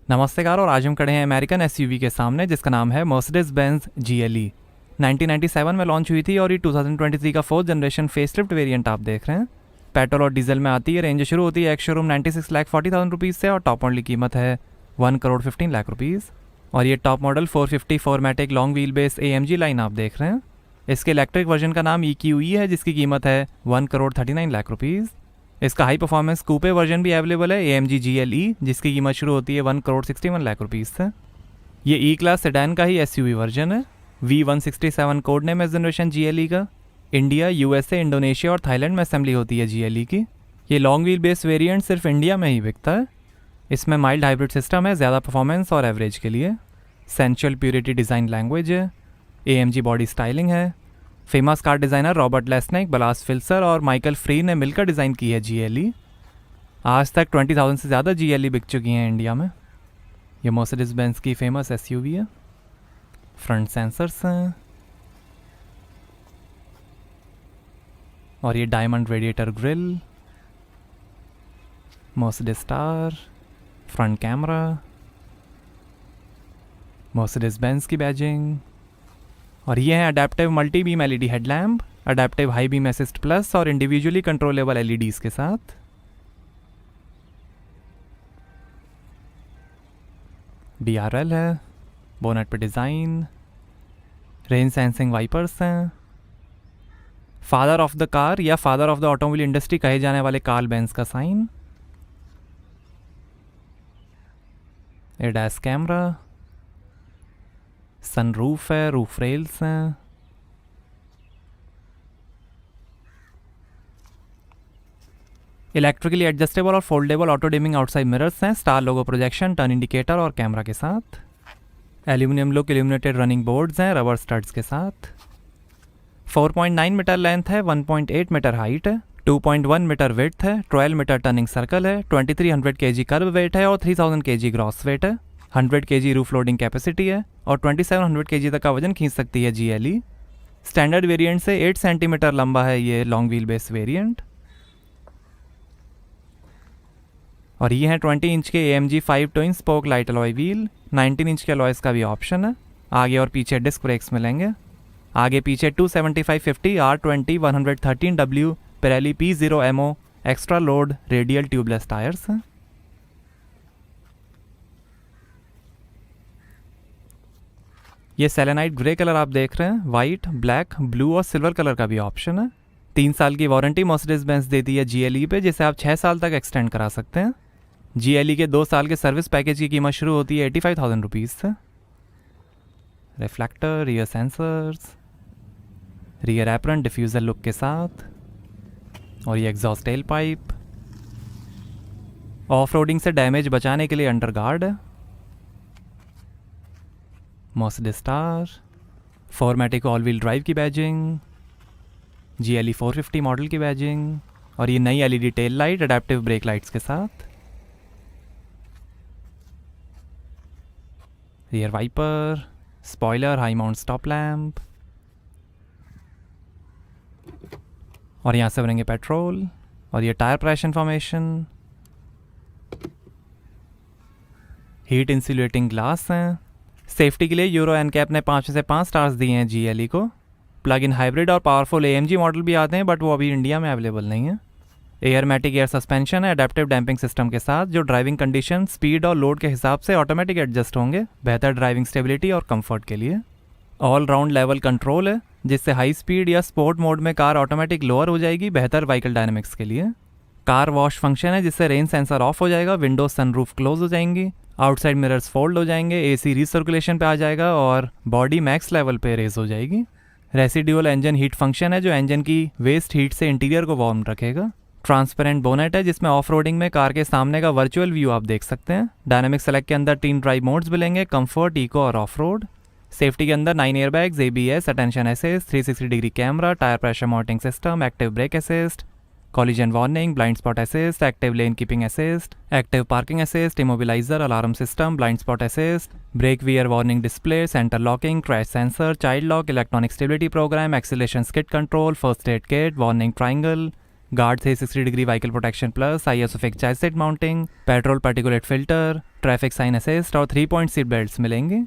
नमस्कार। और आज हम खड़े हैं अमेरिकन एसयूवी के सामने जिसका नाम है मर्सिडीज बेंज GLE। 1997 में लॉन्च हुई थी और ये 2023 का 4th जनरेशन फेसलिफ्ट वेरिएंट आप देख रहे हैं। पेट्रोल और डीजल में आती है। रेंज शुरू होती है एक्स शोरूम 96,40,000 रुपीज़ से और टॉप मॉडल की कीमत है 1,15,00,000 रुपीज़। और ये टॉप मॉडल 450 4मैटिक long wheel base AMG line आप देख रहे हैं। इसके इलेक्ट्रिक वर्जन का नाम EQE है जिसकी कीमत है 1,39,00,000 रुपीज़। इसका हाई परफॉर्मेंस कूपे वर्जन भी अवेलेबल है AMG GLE जिसकी कीमत शुरू होती है 1,61,00,000 रुपीज़ से। ये E क्लास सेडान का ही SUV वर्जन है। V167 कोड नेम है जनरेशन GLE का। इंडिया, USA, इंडोनेशिया और थाईलैंड में असेंबली होती है GLE की। ये लॉन्ग व्हील बेस वेरिएंट सिर्फ इंडिया में ही बिकता है। इसमें माइल्ड हाइब्रिड सिस्टम है ज़्यादा परफॉर्मेंस और एवरेज के लिए। सेंचुअल प्योरिटी डिज़ाइन लैंग्वेज है। AMG बॉडी स्टाइलिंग है। फेमस कार डिज़ाइनर रॉबर्ट लेस्निक, बलास फिल्सर और माइकल फ्री ने मिलकर डिज़ाइन की है GLE। आज तक 20,000 से ज़्यादा GLE बिक चुकी हैं इंडिया में। ये मर्सिडीज बेंज की फेमस SUV है। फ्रंट सेंसर्स हैं और ये diamond radiator grille, Mercedes star, front camera, Mercedes Benz की बैजिंग। और ये है adaptive multi beam LED headlamp, adaptive high beam assist plus और इंडिविजुअली कंट्रोलेबल LEDs के साथ। DRL है, बोनेट पे डिज़ाइन, रेन सेंसिंग वाइपर्स हैं। फादर ऑफ द कार या father of the automobile industry कहे जाने वाले कार्ल बेंज का साइन। एडास कैमरा, सनरूफ है, रूफ रेल्स हैं। इलेक्ट्रिकली एडजस्टेबल और foldable auto dimming outside mirrors हैं। स्टार लोगो प्रोजेक्शन, टर्न इंडिकेटर और कैमरा के साथ। Aluminium look illuminated running boards हैं रबर स्टड्स के साथ। 4.9 मीटर लेंथ है, 1.8 मीटर हाइट है, 2.1 मीटर विड्थ है, 12 मीटर टर्निंग सर्कल है, 2300 kg कर्व वेट है और 3000 kg ग्रॉस वेट है। 100 kg रूफ लोडिंग कैपेसिटी है और 2700 kg तक का वजन खींच सकती है GLE। स्टैंडर्ड वेरिएंट से 8 सेंटीमीटर लंबा है ये लॉन्ग व्हील बेस वेरिएंट। और ये है 20 इंच के AMG 5 twin spoke light alloy wheel. 19 inch के अलॉयस का भी ऑप्शन है। आगे और पीछे डिस्क ब्रेक्स मिलेंगे। आगे पीछे 275/50 R20 113W Pirelli P0MO extra load radial tubeless tyres हैं। ये सेलेनाइट ग्रे कलर आप देख रहे हैं। वाइट, ब्लैक, ब्लू और सिल्वर कलर का भी ऑप्शन है। 3 साल की वारंटी मर्सिडीज बेंज देती है GLE पे जिसे आप 6 साल तक एक्सटेंड करा सकते हैं। GLE के 2 साल के सर्विस पैकेज की कीमत शुरू होती है 85,000 रुपीज़ से। Reflector, rear sensors, rear apron diffuser look के साथ और ये exhaust tail pipe. Off roading से डैमेज बचाने के लिए अंडर गार्ड है। मर्सिडीज स्टार, 4मैटिक ऑल व्हील ड्राइव की बैजिंग, GLE 450 मॉडल की बैजिंग और ये नई LED tail light adaptive brake lights के साथ। Rear wiper, spoiler, high mount stop lamp और यहाँ से बनेंगे पेट्रोल। और ये tyre pressure information, heat insulating glass हैं। सेफ्टी के लिए यूरो NCAP ने 5 में से 5 स्टार्स दिए हैं GLE को। प्लग इन हाइब्रिड और पावरफुल AMG मॉडल भी आते हैं बट वो अभी इंडिया में अवेलेबल नहीं है। एयरमैटिक एयर सस्पेंशन है अडेप्टिव डैम्पिंग सिस्टम के साथ जो ड्राइविंग कंडीशन, स्पीड और लोड के हिसाब से ऑटोमेटिक एडजस्ट होंगे बेहतर ड्राइविंग स्टेबिलिटी और कंफर्ट के लिए। ऑल राउंड लेवल कंट्रोल है जिससे हाई स्पीड या स्पोर्ट मोड में कार ऑटोमेटिक लोअर हो जाएगी बेहतर व्हीकल डायनेमिक्स के लिए। कार वॉश फंक्शन है जिससे रेन सेंसर ऑफ हो जाएगा, विंडोज सनरूफ क्लोज हो जाएंगी, आउटसाइड मिरर्स फोल्ड हो जाएंगे, AC रीसर्कुलेशन पे आ जाएगा और बॉडी मैक्स लेवल पे रेज हो जाएगी। रेसिड्यूअल इंजन हीट फंक्शन है जो इंजन की वेस्ट हीट से इंटीरियर को वार्म रखेगा। ट्रांसपेरेंट बोनेट है जिसमें ऑफ रोडिंग में कार के सामने का वर्चुअल व्यू आप देख सकते हैं। डायनामिक सेलेक्ट के अंदर 3 ड्राइव मोड्स मिलेंगे, कंफर्ट, इको और ऑफ रोड। सेफ्टी के अंदर 9 airbags, ABS, attention assist, 360 degree camera, tyre pressure monitoring system, active brake assist, collision warning, blind spot assist, active lane keeping assist, active parking assist, immobiliser, alarm system, blind spot assist, brake wear warning display, centre locking, crash sensor, child lock, electronic stability programme, acceleration skid control, first aid kit, warning triangle, guard 360 degree vehicle protection plus, ISO fix chassis mounting, petrol particulate filter, traffic sign assist और 3 point seat belts मिलेंगे।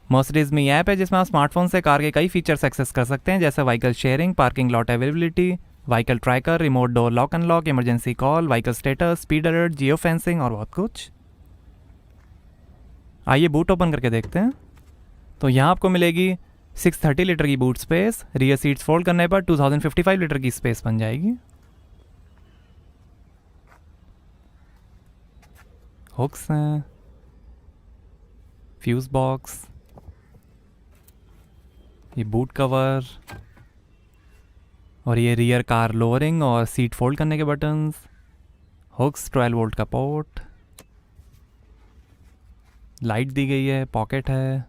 Mercedes में app है जिसमें आप smartphone से car के कई features access कर सकते हैं, जैसे vehicle sharing, parking lot availability, vehicle tracker, remote door lock unlock, emergency call, vehicle status, speed alert, geo fencing और बहुत कुछ। आइए बूट ओपन करके देखते हैं। तो यहाँ आपको मिलेगी 630 लीटर की boot space. Rear seats fold करने पर 2055 लीटर की स्पेस बन जाएगी। हुक्स हैं, फ्यूज बॉक्स, ये बूट कवर और ये रियर कार लोअरिंग और सीट फोल्ड करने के बटन्स, हुक्स, 12 वोल्ट का पोर्ट, लाइट दी गई है, पॉकेट है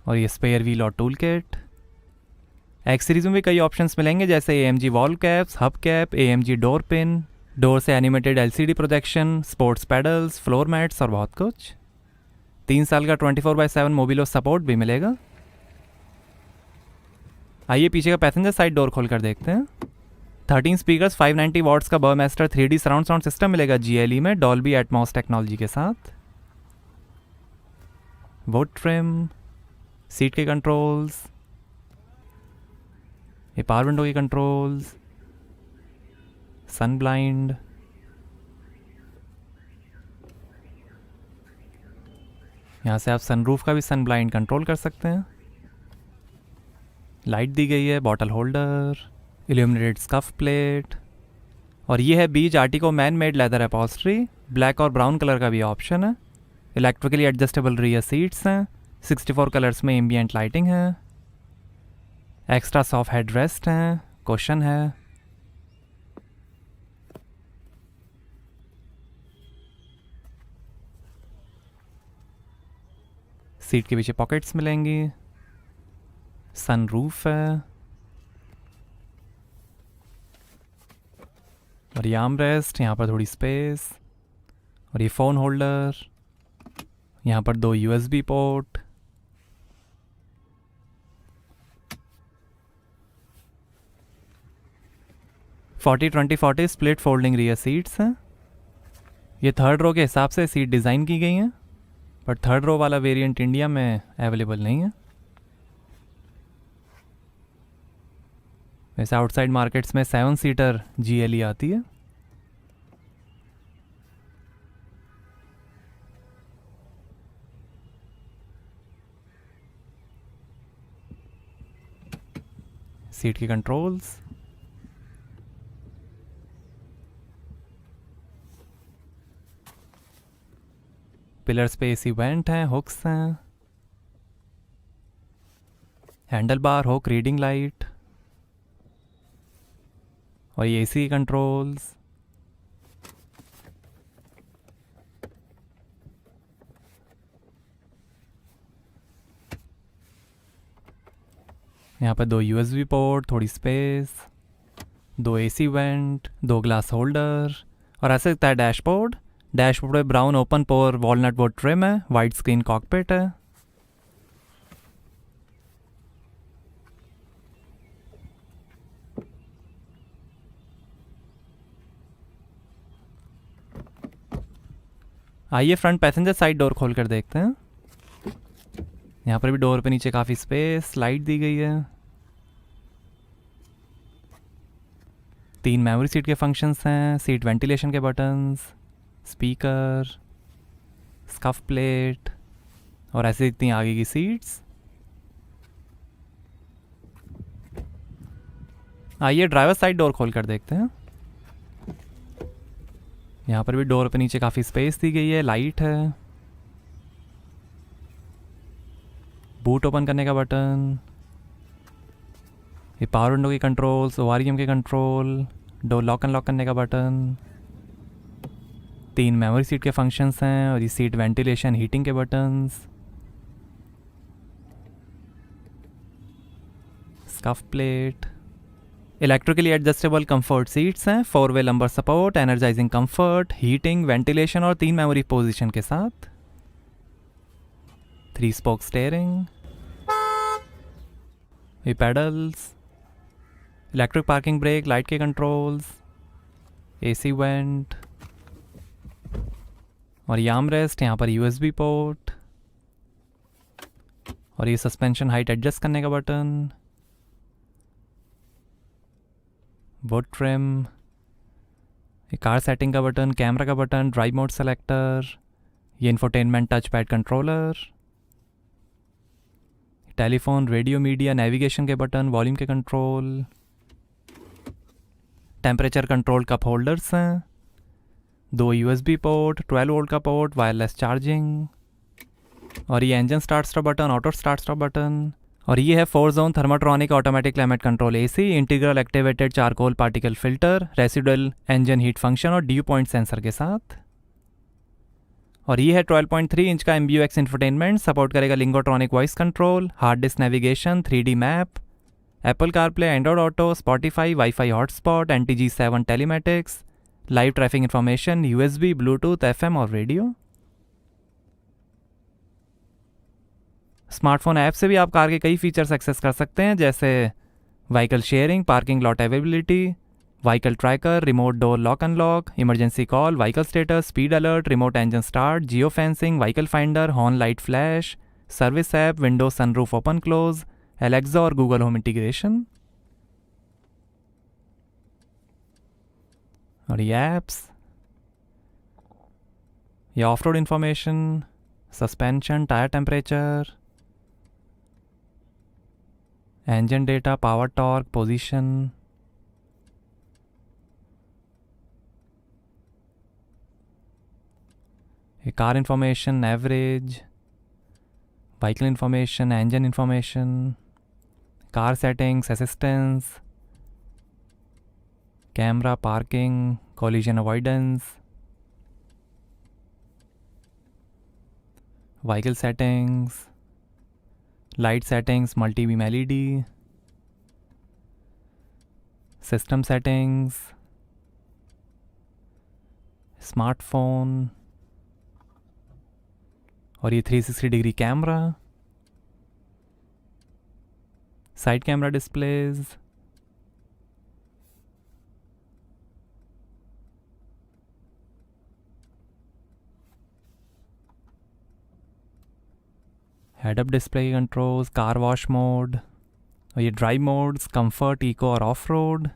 और ये स्पेयर व्हील और टूल किट। एक्स सीरीज में भी कई ऑप्शंस मिलेंगे, जैसे AMG valve caps, hub cap, AMG door pin, door से animated LCD projection, sports pedals, floor mats और बहुत कुछ। 3 साल का 24/7 मोबिलो सपोर्ट भी मिलेगा। आइए पीछे का पैसेंजर साइड डोर खोल कर देखते हैं। 13 स्पीकर्स, 590 वॉट्स का बर्मास्टर 3D सराउंड साउंड सिस्टम मिलेगा GLE में, डॉल्बी एटमॉस टेक्नोलॉजी के साथ। वुड ट्रिम, सीट के कंट्रोल्स, ये पावर विंडो के कंट्रोल्स, सन ब्लाइंड, यहाँ से आप सनरूफ का भी सन ब्लाइंड कंट्रोल कर सकते हैं। लाइट दी गई है, bottle holder, illuminated scuff plate और ये है बीज Artico man made leather upholstery. Black और ब्राउन कलर का भी ऑप्शन है। इलेक्ट्रिकली एडजस्टेबल रियर सीट्स हैं। 64 कलर्स में एम्बियंट लाइटिंग है। एक्स्ट्रा सॉफ्ट हेड रेस्ट हैं, कुशन है। सीट के पीछे पॉकेट्स मिलेंगी। सनरूफ है और ये आर्म रेस्ट, यहाँ पर थोड़ी स्पेस और ये फ़ोन होल्डर, यहाँ पर 2 USB port, forty 20-40 split folding rear seats हैं। ये थर्ड रो के हिसाब से सीट डिज़ाइन की गई हैं, बट थर्ड रो वाला वेरिएंट इंडिया में अवेलेबल नहीं है। वैसे आउटसाइड मार्केट्स में 7 सीटर GLE आती है। सीट के कंट्रोल्स, पिलर्स पे AC वेंट हैं, हुक्स हैं, handle bar, hook, reading light और ये AC कंट्रोल्स। यहाँ पर 2 USB पोर्ट, थोड़ी space, 2 AC went, 2 glass holder और ऐसे दिखता है डैशबोर्ड। डैशबोर्ड पे brown open pour walnut would trim है, वाइड स्क्रीन कॉकपिट है। आइए फ्रंट पैसेंजर साइड डोर खोल कर देखते हैं। यहाँ पर भी डोर पे नीचे काफ़ी स्पेस, लाइट दी गई है। 3 मेमोरी सीट के फंक्शंस हैं, सीट वेंटिलेशन के बटन्स, स्पीकर, स्कफ प्लेट और ऐसे दिखती हैं आगे की सीट्स। आइए ड्राइवर साइड डोर खोल कर देखते हैं। यहाँ पर भी डोर पे नीचे काफ़ी स्पेस दी गई है, लाइट है। बूट ओपन करने का बटन, ये पावर विंडो के कंट्रोल्स, ORM के कंट्रोल, डोर लॉक अनलॉक करने का बटन, 3 मेमोरी सीट के फंक्शंस हैं और ये सीट वेंटिलेशन हीटिंग के buttons, scuff plate, electrically adjustable comfort seats हैं, 4 way lumbar support, energising comfort, heating, ventilation और 3 मेमोरी पोजीशन के साथ, 3 स्पोक स्टीयरिंग, ये pedals, electric parking brake, light के कंट्रोल्स, एसी वेंट, और ये आर्मरेस्ट, यहाँ पर यूएसबी पोर्ट, और ये सस्पेंशन हाइट एडजस्ट करने का बटन, वुड ट्रिम, ये कार सेटिंग का बटन, कैमरा का बटन, ड्राइव मोड सेलेक्टर, ये infotainment touch pad controller, telephone, radio, media, navigation के बटन, वॉल्यूम के control, temperature control cup holders हैं, 2 यूएसबी पोर्ट, 12 वोल्ट का पोर्ट, वायरलेस चार्जिंग, और ये engine start stop button, auto start stop button, और ये है 4 zone thermotronic automatic climate control AC, integral activated charcoal particle filter, residual engine heat function और due point sensor के साथ। और ये है 12.3 इंच का MBUX इंफोटेनमेंट, सपोर्ट करेगा lingotronic voice control, hard disk navigation, 3D map, Apple CarPlay, Android Auto, Spotify, wifi hotspot, NTG7 telematics, live traffic information, USB, Bluetooth, FM और radio. Smartphone app से भी आप कार के कई features access कर सकते हैं, जैसे vehicle sharing, parking lot availability, vehicle tracker, remote door lock unlock, emergency call, vehicle status, speed alert, remote engine start, geo fencing, vehicle finder, horn light flash, service app, Windows sunroof open close, Alexa और Google home integration. और ये apps, ये of road information, suspension, tyre temperature, engine data, power torque, position, car information, average, vehicle information, engine information, car settings, assistance, camera, parking, collision avoidance, vehicle settings, light settings, multi beam LED, system settings, smartphone, और ये 360 degree camera, side camera displays, head up display controls, car wash mode, और ये drive modes, comfort, eco और off road.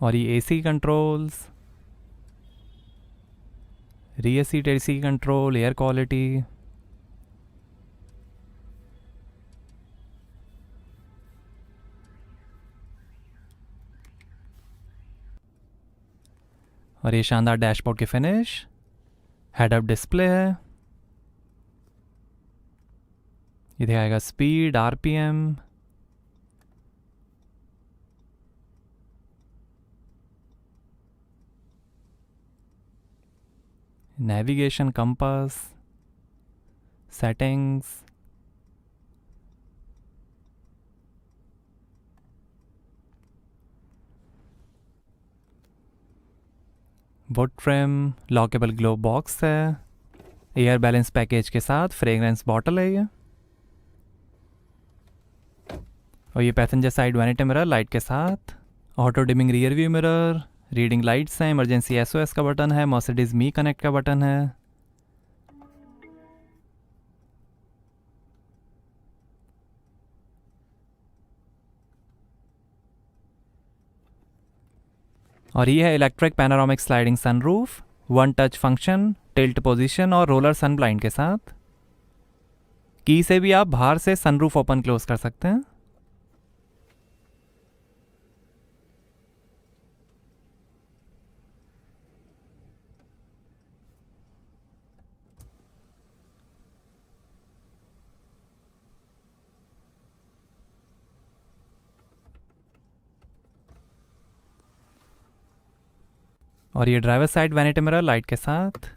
और ये AC controls, rear seat AC control, air quality, और ये शानदार डैशबोर्ड के फिनिश, हेड अप डिस्प्ले है, ये दिखाएगा speed, RPM, navigation, compass, settings, would trim, lockable glove box है, एयर बैलेंस पैकेज के साथ, फ्रेगरेंस बॉटल है ये, और ये passenger side vanity mirror light के साथ, auto dimming rear view mirror, reading lights हैं, इमरजेंसी SOS का बटन है, मर्सिडीज मी कनेक्ट का बटन है, और ये है electric panoramic sliding sunroof, 1 touch function, tilt position और रोलर सन ब्लाइंड के साथ। की से भी आप बाहर से सनरूफ ओपन क्लोज कर सकते हैं। और ये driver side vanity mirror light के साथ,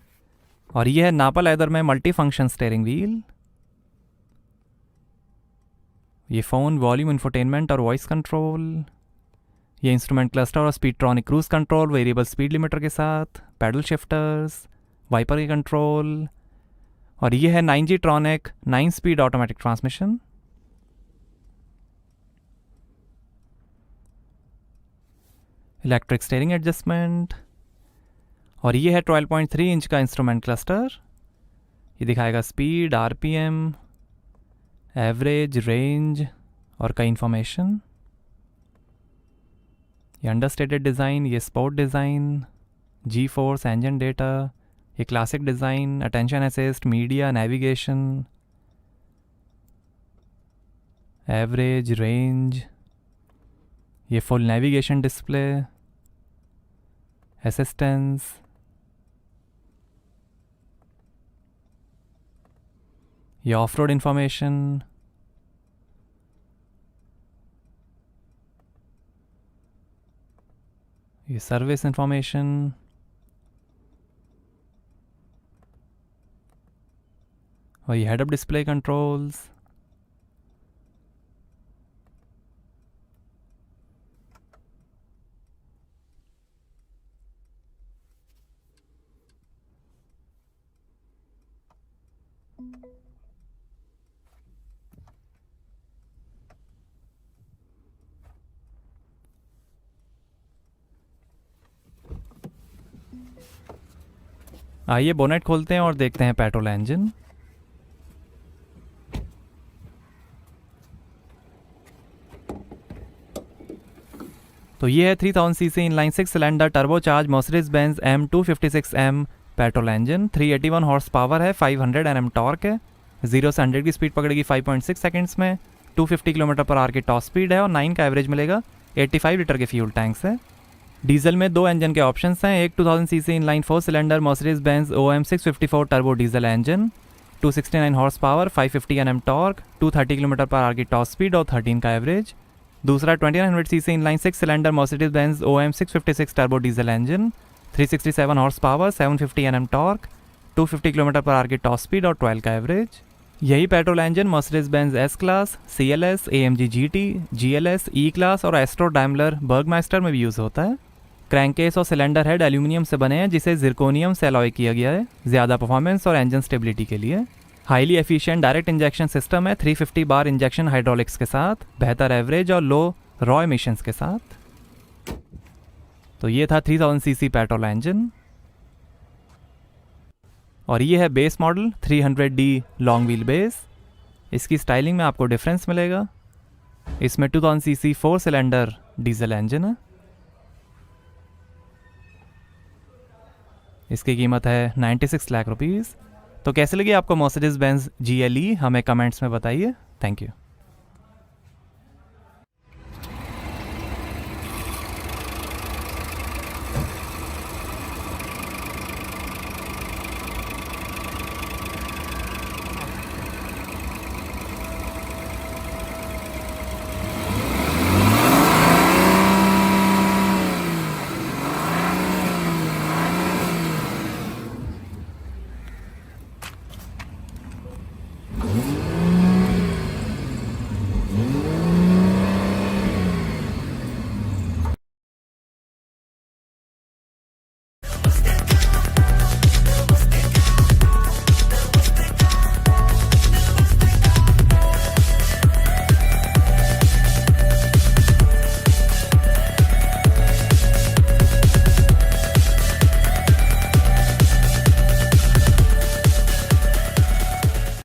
और ये है नापा लेदर में मल्टी फंक्शन स्टीयरिंग व्हील, ये फ़ोन, वॉल्यूम, इंफोटेनमेंट और वॉइस कंट्रोल, ये इंस्ट्रूमेंट क्लस्टर और speedtronic cruise control variable speed limiter के साथ, पैडल शिफ्टर्स, वाइपर के कंट्रोल, और ये है 9G tronic 9 speed automatic transmission. Electric steering adjustment, और ये है 12.3 इंच का इंस्ट्रूमेंट क्लस्टर। ये दिखाएगा स्पीड, RPM, एवरेज, रेंज और कई इंफॉर्मेशन। ये अंडरस्टेटेड डिज़ाइन, ये स्पोर्ट डिज़ाइन, जी फोर्स, इंजन डेटा, ये classic design, attention assist, media, navigation, average, range, ये फुल नेविगेशन डिस्प्ले, असिस्टेंस, ये ऑफ रोड इंफॉर्मेशन, ये सर्विस इंफॉर्मेशन, और ये हेड अप डिस्प्ले कंट्रोल्स। आइए बोनेट खोलते हैं और देखते हैं पेट्रोल इंजन। तो ये है 3000 CC inline 6 cylinder turbocharge Mercedes Benz M256M petrol engine. 381 horse power है, 500 Nm टॉर्क है, 0 से 100 की स्पीड पकड़ेगी 5.6 सेकंड्स में, 250 km/h की टॉप स्पीड है और 9 का एवरेज मिलेगा। 85 लीटर के फ्यूल टैंक्स है। डीजल में 2 इंजन के ऑप्शंस हैं, एक 2000 CC inline 4 cylinder Mercedes Benz OM654 turbo diesel engine, 269 horse power, 550 Nm torque, 230 km/h की टॉप स्पीड और 13 का एवरेज। दूसरा 2900 CC inline 6 cylinder Mercedes Benz OM656 turbo diesel engine, 367 horse power, 750 Nm torque, 250 km/h की top speed और 12 का average. यही petrol engine Mercedes Benz S class, CLS, AMG GT, GLS, E class और astro Daimler बर्गमास्टर में भी use होता है। Crankcase और सिलेंडर हेड एल्यूमिनियम से बने हैं जिसे जिरकोनियम से अलॉय किया गया है ज़्यादा परफॉर्मेंस और इंजन स्टेबिलिटी के लिए। Highly efficient direct injection system है 350 बार इंजेक्शन हाइड्रोलिक्स के साथ, बेहतर एवरेज और लो रॉ एमिशंस के साथ। तो ये था 3000 सीसी पेट्रोल इंजन। और ये है base model 300D long wheel base. इसकी स्टाइलिंग में आपको डिफरेंस मिलेगा। इसमें 2000 सीसी 4 सिलेंडर डीजल इंजन है। इसकी कीमत है 96 लाख रुपीज़। तो कैसे लगी आपको मर्सिडीज बेंज GLE, हमें कमेंट्स में बताइए। Thank you.